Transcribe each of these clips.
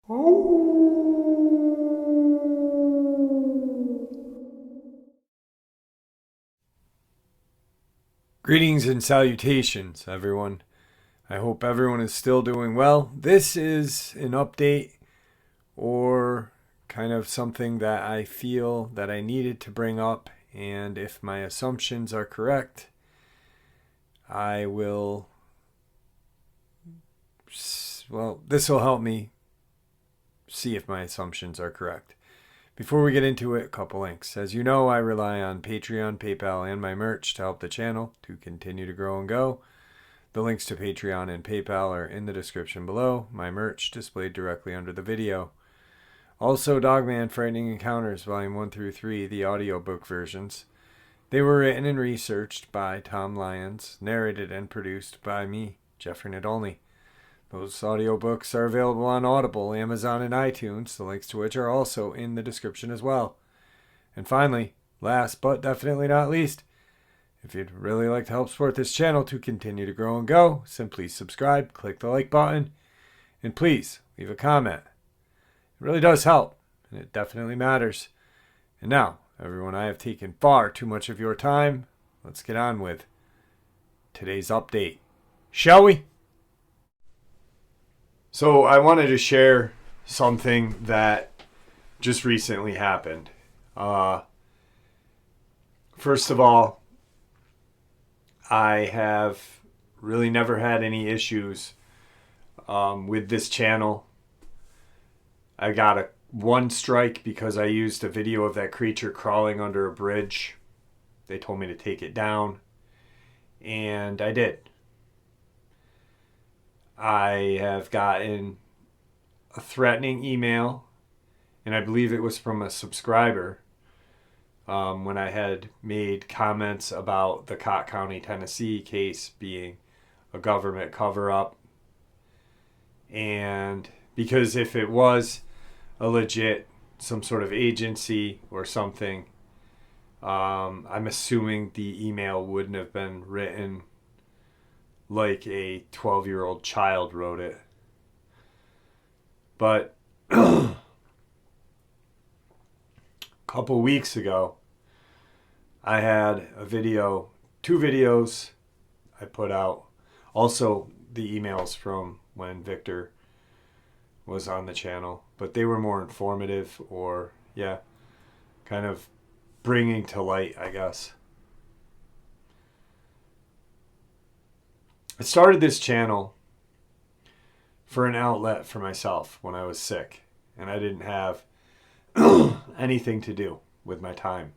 Greetings and salutations, everyone. I hope everyone is still doing well. This is an update or kind of something that I feel that I needed to bring up, and if my assumptions are correct, I will, this will help me see if my assumptions are correct. Before we get into it, a couple links. As you know, I rely on Patreon, PayPal, and my merch to help the channel to continue to grow and go. The links to Patreon and PayPal are in the description below. My merch displayed directly under the video. Also, Dogman Frightening Encounters, Volume 1 through 3, the audiobook versions. They were written and researched by Tom Lyons, narrated and produced by me, Jeffrey Nadolny. Those audiobooks are available on Audible, Amazon, and iTunes, the links to which are also in the description as well. And finally, last but definitely not least, if you'd really like to help support this channel to continue to grow and go, simply subscribe, click the like button, and please leave a comment. It really does help, and it definitely matters. And now, everyone, I have taken far too much of your time. Let's get on with today's update, shall we? So I wanted to share something that just recently happened. First of all, I have really never had any issues with this channel. I got one strike because I used a video of that creature crawling under a bridge. They told me to take it down, and I did. I have gotten a threatening email, and I believe it was from a subscriber, when I had made comments about the Cott County, Tennessee case being a government cover-up. And because if it was a legit, some sort of agency or something, I'm assuming the email wouldn't have been written like a 12-year-old child wrote it. But a couple weeks ago, I had two videos I put out. Also, the emails from when Victor was on the channel. But they were more informative or, kind of bringing to light, I guess. I started this channel for an outlet for myself when I was sick, and I didn't have anything to do with my time.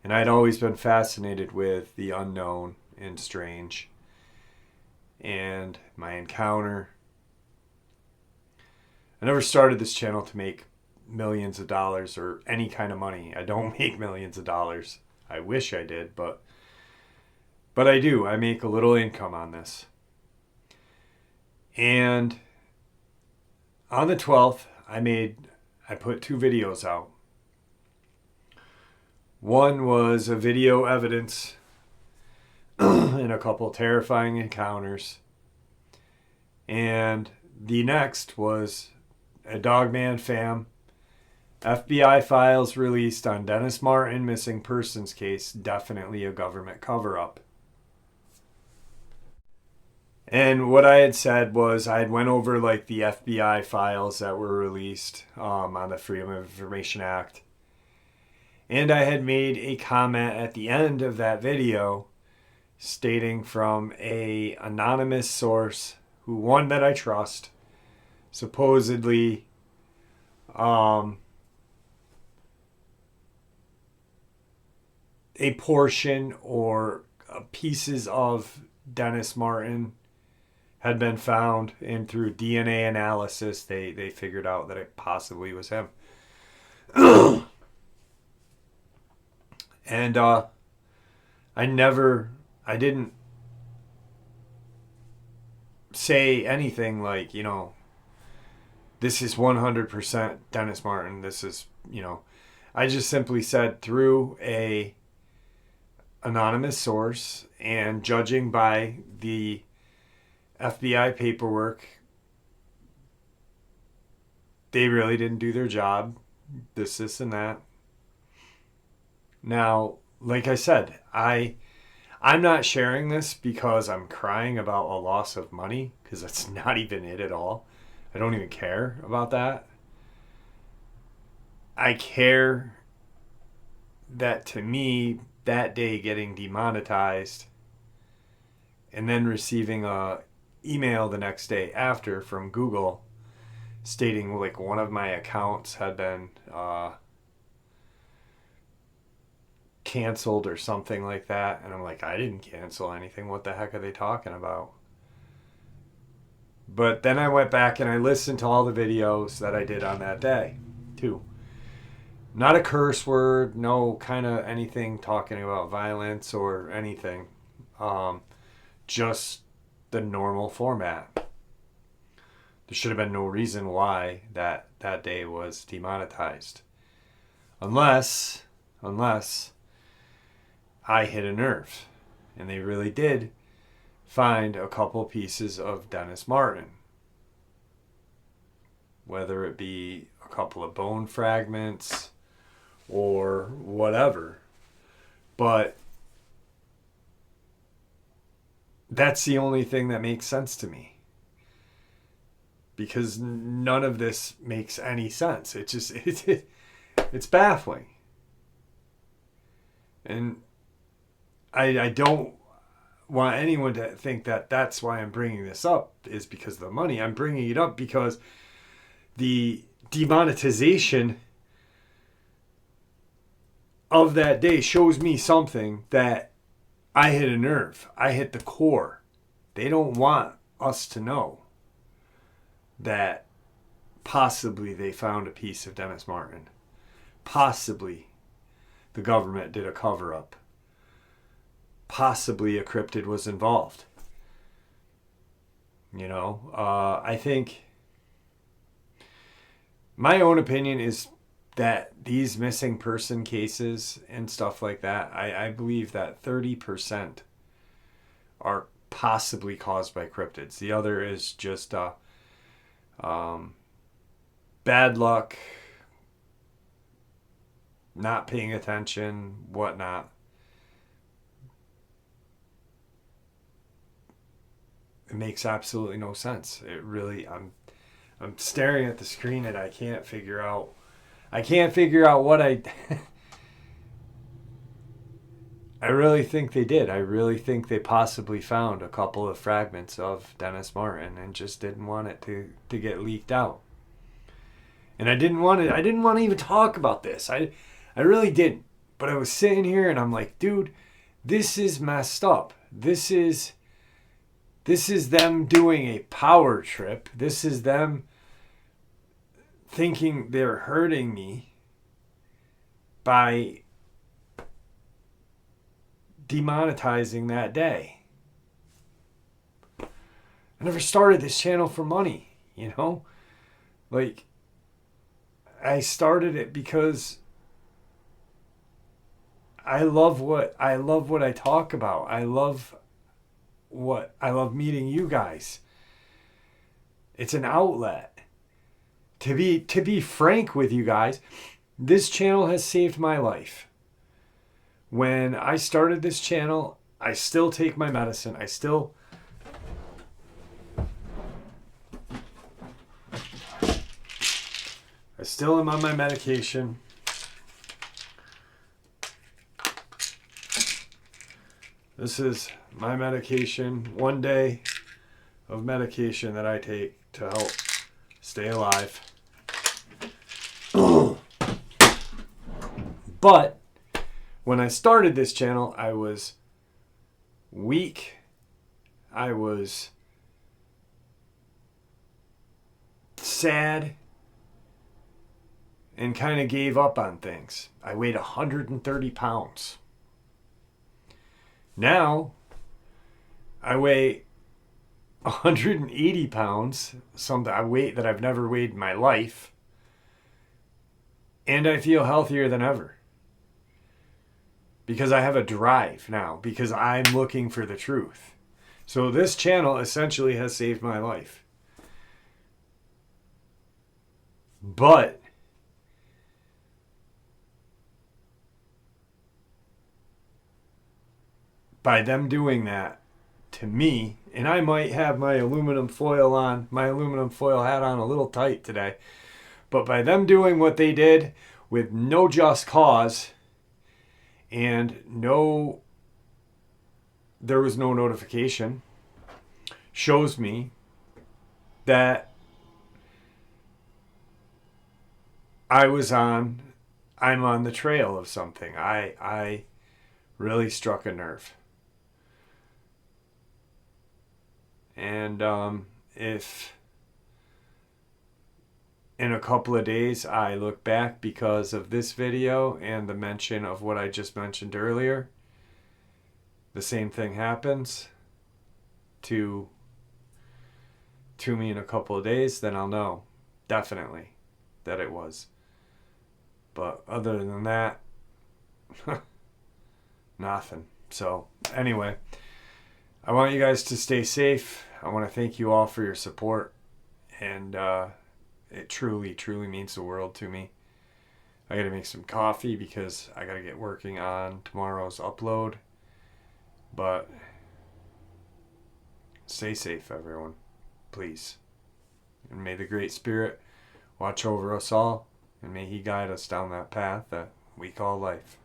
And I'd always been fascinated with the unknown and strange and my encounter. I never started this channel to make millions of dollars or any kind of money. I don't make millions of dollars. I wish I did, but I do. I make a little income on this. And on the 12th, I put two videos out. One was a video evidence in a couple terrifying encounters. And the next was a Dogman fam. FBI files released on Dennis Martin missing persons case. Definitely a government cover-up. And what I had said was I had went over like the FBI files that were released on the Freedom of Information Act. And I had made a comment at the end of that video stating from a anonymous source, one that I trust, supposedly a portion or pieces of Dennis Martin had been found, and through DNA analysis, they figured out that it possibly was him. And I didn't say anything like, this is 100% Dennis Martin. This is, I just simply said through a anonymous source, and judging by the FBI paperwork they really didn't do their job. This, and that. Now, like I said, I'm not sharing this because I'm crying about a loss of money, because that's not even it at all. I don't even care about that. I care that, to me, that day getting demonetized and then receiving a email the next day after from Google stating like one of my accounts had been canceled or something like that, and I'm like, I didn't cancel anything. What the heck are they talking about? But then I went back and I listened to all the videos that I did on that day too. Not a curse word, no kind of anything talking about violence or anything. Just the normal format. There should have been no reason why that day was demonetized. Unless I hit a nerve. And they really did find a couple pieces of Dennis Martin. Whether it be a couple of bone fragments or whatever. But that's the only thing that makes sense to me. Because none of this makes any sense. It's baffling. And I don't want anyone to think that that's why I'm bringing this up, is because of the money. I'm bringing it up because the demonetization of that day shows me something that I hit a nerve. I hit the core. They don't want us to know that possibly they found a piece of Dennis Martin. Possibly the government did a cover-up. Possibly a cryptid was involved. I think my own opinion is that these missing person cases and stuff like that, I believe that 30% are possibly caused by cryptids. The other is just bad luck, not paying attention, whatnot. It makes absolutely no sense. It really, I'm staring at the screen and I can't figure out what I really think they did. I really think they possibly found a couple of fragments of Dennis Martin and just didn't want it to get leaked out. And I didn't want to even talk about this. I really didn't. But I was sitting here and I'm like, dude, this is messed up. This is them doing a power trip. This is them thinking they're hurting me by demonetizing that day. I never started this channel for money, Like, I started it because I love what I talk about. I love meeting you guys. It's an outlet. To be frank with you guys, this channel has saved my life. When I started this channel, I still take my medicine. I still am on my medication. This is my medication, one day of medication that I take to help stay alive. But when I started this channel, I was weak. I was sad and kind of gave up on things. I weighed 130 pounds. Now, I weigh 180 pounds, a weight that I've never weighed in my life, and I feel healthier than ever. Because I have a drive now, because I'm looking for the truth. So this channel essentially has saved my life. But by them doing that to me, and I might have my aluminum foil hat on a little tight today, but by them doing what they did with no just cause and there was no notification, shows me that I'm on the trail of something. I really struck a nerve. And if in a couple of days I look back because of this video and the mention of what I just mentioned earlier, the same thing happens to me in a couple of days, then I'll know definitely that it was. But other than that, nothing. So anyway, I want you guys to stay safe. I want to thank you all for your support. And it truly, truly means the world to me. I got to make some coffee because I got to get working on tomorrow's upload. But stay safe, everyone. Please. And may the Great Spirit watch over us all. And may He guide us down that path that we call life.